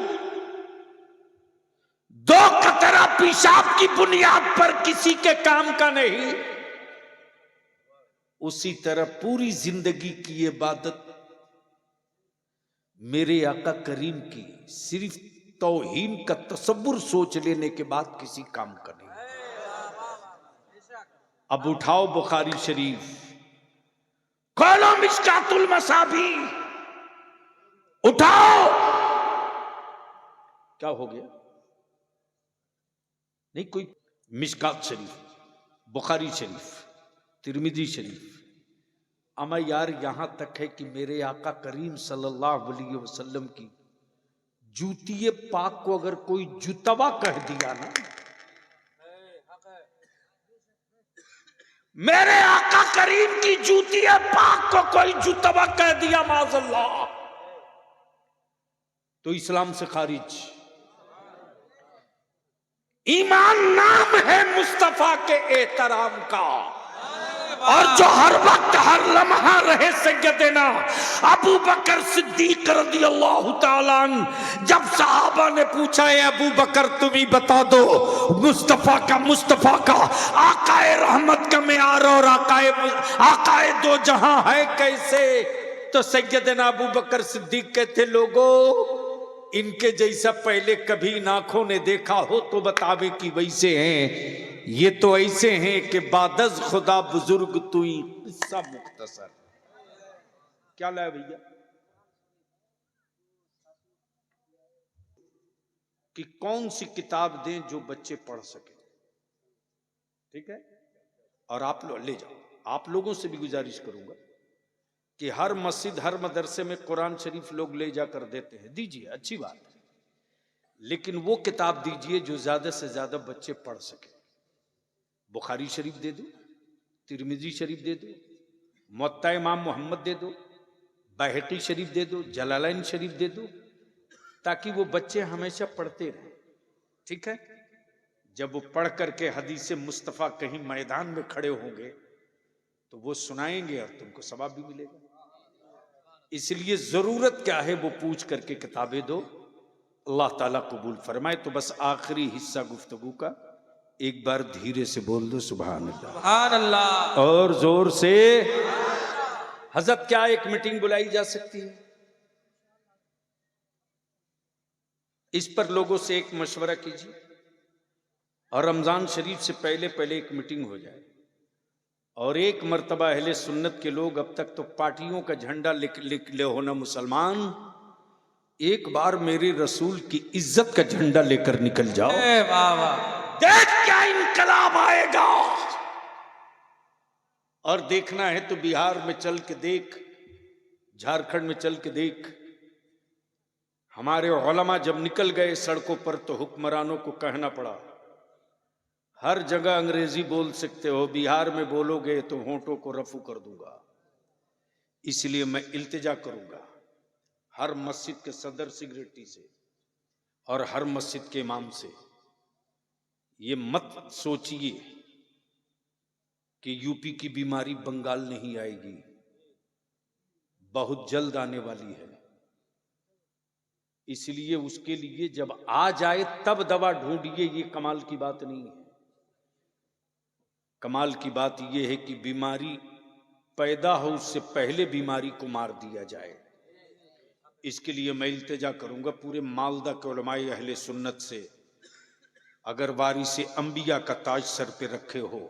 2 कतरा पेशाब की बुनियाद पर किसी के काम का नहीं, उसी तरह पूरी जिंदगी की इबादत मेरे आका करीम की सिर्फ तौहीन का तसव्वुर सोच लेने के बाद किसी काम का नहीं। अब उठाओ बुखारी शरीफ, खोलो मिशकातुल मसाबी, उठाओ। क्या हो गया? नहीं कोई मिशकात शरीफ, बुखारी शरीफ, तिरमिजी शरीफ। अमा यार यहां तक है कि मेरे आका करीम सल्लल्लाहु अलैहि वसल्लम की जूतिए पाक को अगर कोई जुतवा कह दिया ना, मेरे आका करीम की जूतिए पाक को कोई जुतवा कह दिया माज़अल्लाह, तो इस्लाम से खारिज। ईमान नाम है मुस्तफा के एहतराम का, और जो हर वक्त हर लम्हा रहे सैयदना अबू बकर सिद्दीक रज़ियल्लाहु ताला अन्हु। जब सहाबा ने पूछा है अबू बकर तुम ही बता दो मुस्तफा का आकाए रहमत का मेयार और आकाए दो जहां है कैसे, तो सैयदना अबू बकर सिद्दीक कहते लोगों इनके जैसा पहले कभी नाखों ने देखा हो तो बतावे कि वैसे हैं, ये तो ऐसे हैं कि बादज खुदा बुजुर्ग तुई। किस्सा मुख्तसर क्या लाया भैया कि कौन सी किताब दें जो बच्चे पढ़ सके, ठीक है। और आप लोग ले जाओ, आप लोगों से भी गुजारिश करूंगा कि हर मस्जिद हर मदरसे में कुरान शरीफ लोग ले जाकर देते हैं, दीजिए अच्छी बात है, लेकिन वो किताब दीजिए जो ज्यादा से ज्यादा बच्चे पढ़ सके। बुखारी शरीफ दे दो, तिरमिजी शरीफ दे दो, मुअत्ता इमाम मोहम्मद दे दो, बैहक़ी शरीफ दे दो, जलालैन शरीफ दे दो, ताकि वो बच्चे हमेशा पढ़ते रहें, ठीक है। जब वो पढ़ करके हदीस मुस्तफ़ा कहीं मैदान में खड़े होंगे तो वो सुनाएंगे और तुमको सवाब भी मिलेगा। इसलिए जरूरत क्या है वो पूछ करके किताबें दो, अल्लाह ताला कबूल फरमाए। तो बस आखिरी हिस्सा गुफ्तगू का एक बार धीरे से बोल दो सुभान अल्लाह, सुभान अल्लाह, और जोर से। हजरत क्या एक मीटिंग बुलाई जा सकती है? इस पर लोगों से एक मशवरा कीजिए और रमजान शरीफ से पहले पहले एक मीटिंग हो जाए। और एक मर्तबा अहले सुन्नत के लोग, अब तक तो पार्टियों का झंडा लिख ले हो ना मुसलमान, एक बार मेरे रसूल की इज्जत का झंडा लेकर निकल जाओ, वाह वाह, देख क्या इनकलाब आएगा। और देखना है तो बिहार में चल के देख, झारखंड में चल के देख। हमारे उलमा जब निकल गए सड़कों पर तो हुक्मरानों को कहना पड़ा हर जगह अंग्रेजी बोल सकते हो, बिहार में बोलोगे तो होंठों को रफू कर दूंगा। इसलिए मैं इल्तिजा करूंगा हर मस्जिद के सदर सिगरेटी से और हर मस्जिद के इमाम से, ये मत सोचिए कि यूपी की बीमारी बंगाल नहीं आएगी, बहुत जल्द आने वाली है। इसलिए उसके लिए जब आ जाए तब दवा ढूंढिए, ये कमाल की बात नहीं है। कमाल की बात यह है कि बीमारी पैदा हो उससे पहले बीमारी को मार दिया जाए। इसके लिए मैं इल्तिजा करूंगा पूरे मालदा के उलमाए अहले सुन्नत से, अगर वारिसे अंबिया का ताज सर पे रखे हो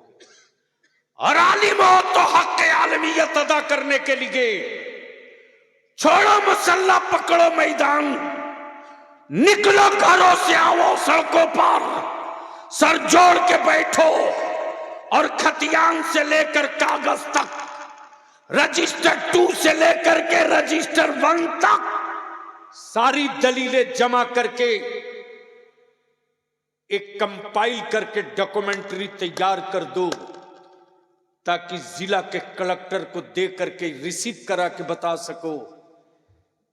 और आलिम हो तो हक आलमियत अदा करने के लिए छोड़ो मसल्ला, पकड़ो मैदान, निकलो घरों से, आओ सड़कों पर, सर जोड़ के बैठो और खतियान से लेकर कागज तक, रजिस्टर 2 से लेकर के रजिस्टर 1 तक सारी दलीलें जमा करके एक कंपाइल करके डॉक्यूमेंट्री तैयार कर दो, ताकि जिला के कलेक्टर को दे करके रिसीव करा के बता सको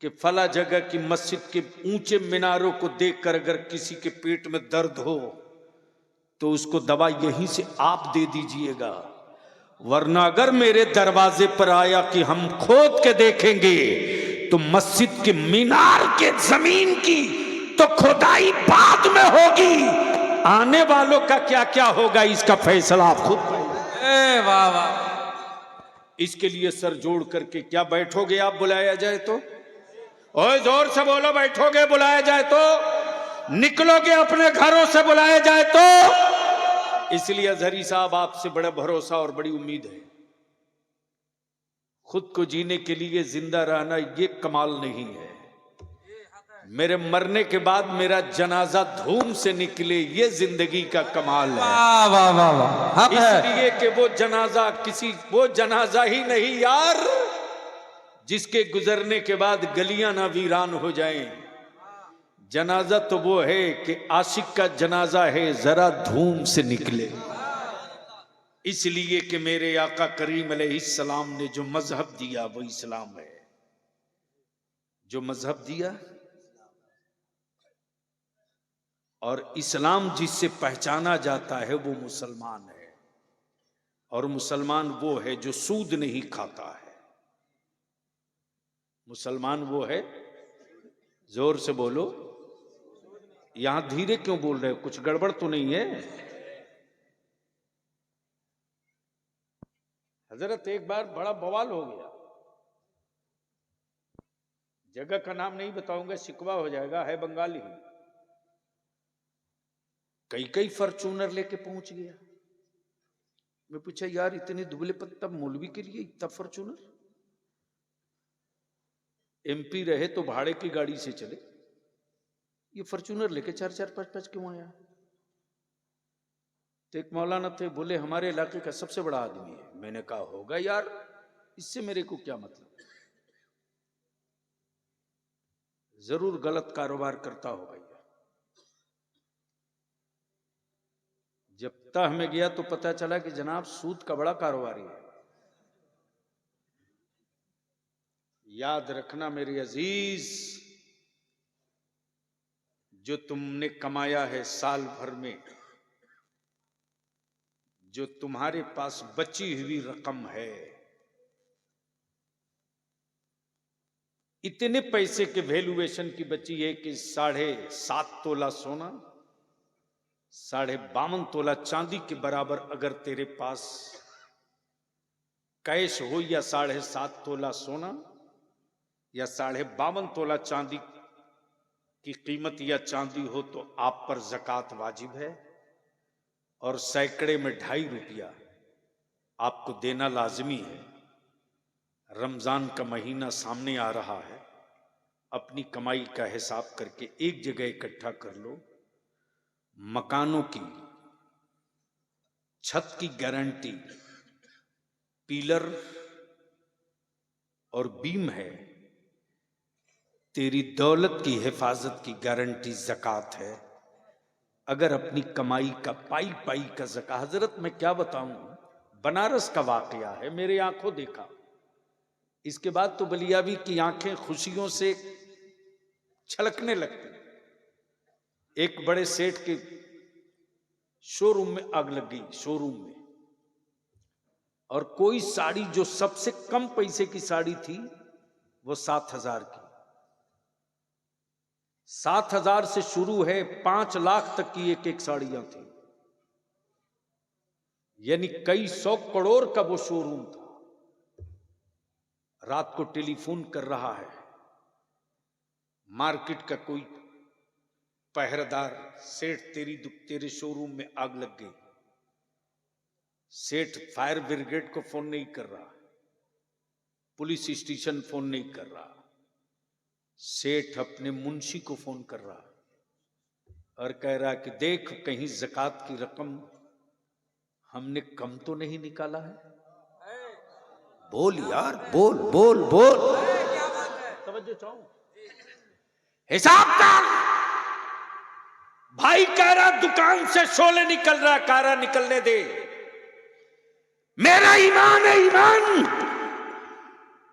कि फला जगह की मस्जिद के ऊंचे मीनारों को देखकर अगर किसी के पेट में दर्द हो तो उसको दवा यहीं से आप दे दीजिएगा। वरना अगर मेरे दरवाजे पर आया कि हम खोद के देखेंगे तो मस्जिद के मीनार के जमीन की तो खुदाई बाद में होगी, आने वालों का क्या क्या होगा इसका फैसला आप खुद करें। वाह वाह। इसके लिए सर जोड़ करके क्या बैठोगे आप बुलाया जाए तो? ओए जोर से बोलो, बैठोगे बुलाया जाए तो? निकलोगे अपने घरों से बुलाया जाए तो? इसलिए अजहरी साहब आपसे बड़ा भरोसा और बड़ी उम्मीद है। खुद को जीने के लिए जिंदा रहना ये कमाल नहीं है, मेरे मरने के बाद मेरा जनाजा धूम से निकले ये जिंदगी का कमाल है। वाह वाह वाह वाह। इसलिए कि वो जनाजा ही नहीं यार जिसके गुजरने के बाद गलियां ना वीरान हो जाएं। जनाजा तो वो है कि आशिक का जनाजा है, जरा धूम से निकले। इसलिए कि मेरे आका करीम अलैहिस्सलाम ने जो मजहब दिया वो इस्लाम है। जो मजहब दिया और इस्लाम जिससे पहचाना जाता है वो मुसलमान है। और मुसलमान वो है जो सूद नहीं खाता है। मुसलमान वो है, जोर से बोलो, यहां धीरे क्यों बोल रहे हो, कुछ गड़बड़ तो नहीं है? हजरत एक बार बड़ा बवाल हो गया, जगह का नाम नहीं बताऊंगा, शिकवा हो जाएगा, है बंगाली। कई फॉर्च्यूनर लेके पहुंच गया। मैं पूछा यार इतने दुबले पत्ता मौलवी के लिए इतना फॉर्च्यूनर? एमपी रहे तो भाड़े की गाड़ी से चले, ये फॉर्च्यूनर लेके 4-4, 5-5 क्यों आया? तो एक मौलाना थे, बोले हमारे इलाके का सबसे बड़ा आदमी है। मैंने कहा होगा यार, इससे मेरे को क्या मतलब, जरूर गलत कारोबार करता होगा। जब तह में गया तो पता चला कि जनाब सूद का बड़ा कारोबारी है। याद रखना मेरे अजीज, जो तुमने कमाया है साल भर में, जो तुम्हारे पास बची हुई रकम है, इतने पैसे के वैल्यूएशन की बची है कि 7.5 तोला सोना, 52.5 तोला चांदी के बराबर अगर तेरे पास कैश हो, या 7.5 तोला सोना या 52.5 तोला चांदी की कीमत या चांदी हो, तो आप पर ज़कात वाजिब है। और सैकड़े में 2.5 रुपया आपको देना लाजमी है। रमजान का महीना सामने आ रहा है, अपनी कमाई का हिसाब करके एक जगह इकट्ठा कर लो। मकानों की छत की गारंटी, पिलर और बीम है, तेरी दौलत की हिफाजत की गारंटी ज़कात है। अगर अपनी कमाई का पाई का ज़कात, हजरत मैं क्या बताऊं, बनारस का वाकया है, मेरे आंखों देखा। इसके बाद तो बलियावी की आंखें खुशियों से छलकने लगती। एक बड़े सेठ के शोरूम में आग लग गई, शोरूम में, और कोई साड़ी जो सबसे कम पैसे की साड़ी थी वो 7,000 की, 7,000 से शुरू है, 5 लाख तक की एक साड़ियां थी। यानी कई 100 करोड़ का वो शोरूम था। रात को टेलीफोन कर रहा है मार्केट का कोई पहरेदार, सेठ तेरे शोरूम में आग लग गई। सेठ फायर ब्रिगेड को फोन नहीं कर रहा, पुलिस स्टेशन फोन नहीं कर रहा, सेठ अपने मुंशी को फोन कर रहा और कह रहा कि देख कहीं ज़कात की रकम हमने कम तो नहीं निकाला है। बोल यार, बोल बोल बोल, तवज्जो चाहूं, हिसाब कर। भाई कह रहा दुकान से शोले निकल रहा, कारा निकलने दे। मेरा ईमान है, ईमान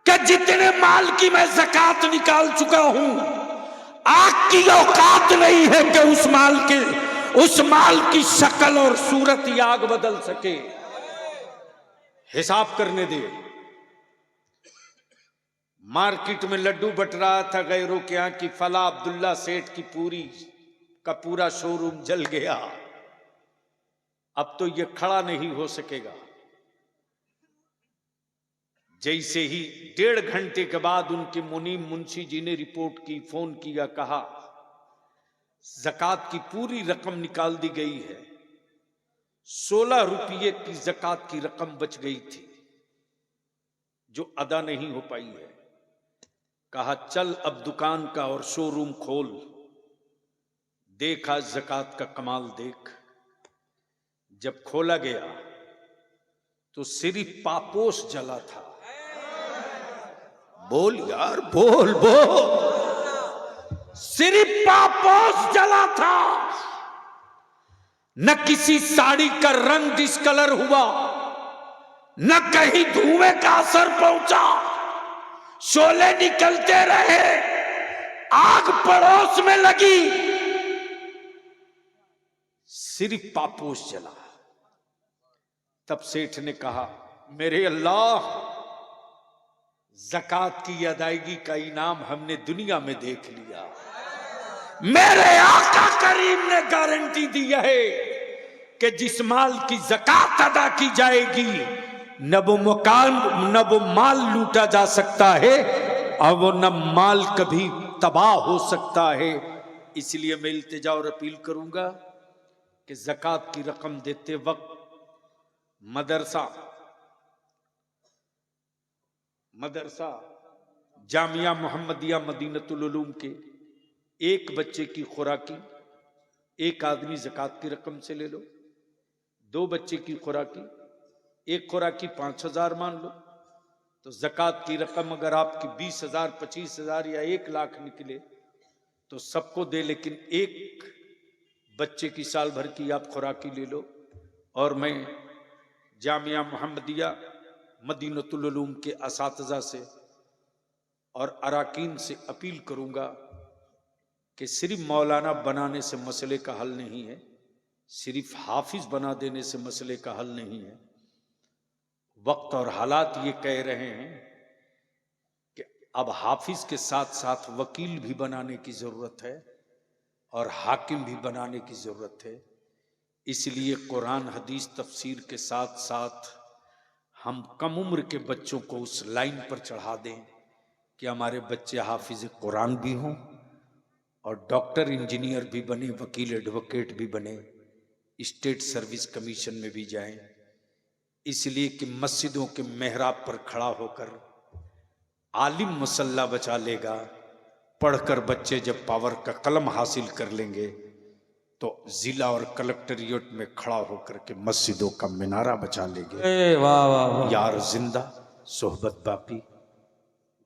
कि जितने माल की मैं ज़कात निकाल चुका हूं, आग की औकात नहीं है कि उस माल की शक्ल और सूरत ही आग बदल सके। हिसाब करने दे। मार्केट में लड्डू बट रहा था गैरों के यहां की, फला अब्दुल्ला सेठ की पूरा शोरूम जल गया। अब तो ये खड़ा नहीं हो सकेगा। जैसे ही 1.5 घंटे के बाद उनके मुनीम मुंशी जी ने रिपोर्ट की, फोन किया, कहा ज़कात की पूरी रकम निकाल दी गई है, 16 रुपये की ज़कात की रकम बच गई थी जो अदा नहीं हो पाई है। कहा चल अब दुकान का और शोरूम खोल, देखा ज़कात का कमाल देख। जब खोला गया तो सिर्फ पापोश जला था। बोल यार, बोल बोल, सिर्फ पापोश जला था। न किसी साड़ी का रंग डिस्कलर हुआ, न कहीं धुएं का असर पहुंचा। शोले निकलते रहे, आग पड़ोस में लगी, सिर्फ पापोश जला। तब सेठ ने कहा, मेरे अल्लाह, ज़कात की अदायगी का इनाम हमने दुनिया में देख लिया। मेरे आका करीम ने गारंटी दी है कि जिस माल की ज़कात अदा की जाएगी न वो मकान न वो माल लूटा जा सकता है और वो न माल कभी तबाह हो सकता है। इसलिए मैं इल्तिजा और अपील करूंगा कि ज़कात की रकम देते वक्त मदरसा जामिया मोहम्मदिया मदीनतुल उलूम के एक बच्चे की खुराकी एक आदमी ज़कात की रकम से ले लो, 2 बच्चे की खुराकी एक खुराकी 5,000 मान लो, तो ज़कात की रकम अगर आपकी 20,000, 25,000 या 1 लाख निकले तो सबको दे, लेकिन एक बच्चे की साल भर की आप खुराकी ले लो। और मैं जामिया मोहम्मदिया मदीनतुल उलूम के असातिज़ा से और अराकीन से अपील करूंगा कि सिर्फ मौलाना बनाने से मसले का हल नहीं है, सिर्फ हाफिज बना देने से मसले का हल नहीं है। वक्त और हालात ये कह रहे हैं कि अब हाफिज के साथ साथ वकील भी बनाने की जरूरत है और हाकिम भी बनाने की जरूरत है। इसलिए कुरान हदीस तफसीर के साथ साथ हम कम उम्र के बच्चों को उस लाइन पर चढ़ा दें कि हमारे बच्चे हाफिज कुरान भी हों और डॉक्टर इंजीनियर भी बने, वकील एडवोकेट भी बने, स्टेट सर्विस कमीशन में भी जाएं। इसलिए कि मस्जिदों के मेहराब पर खड़ा होकर आलिम मसल्ला बचा लेगा, पढ़कर बच्चे जब पावर का कलम हासिल कर लेंगे तो जिला और कलेक्टरेट में खड़ा होकर के मस्जिदों का मिनारा बचा लेंगे। वाह वाह वाह। यार जिंदा सोहबत बाकी।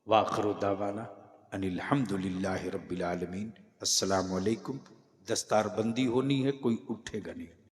वाखिरु दावाना अनिल हम्दुलिल्लाहि रब्बिल आलमीन। अस्सलामु अलैकुम। दस्तारबंदी होनी है, कोई उठेगा नहीं।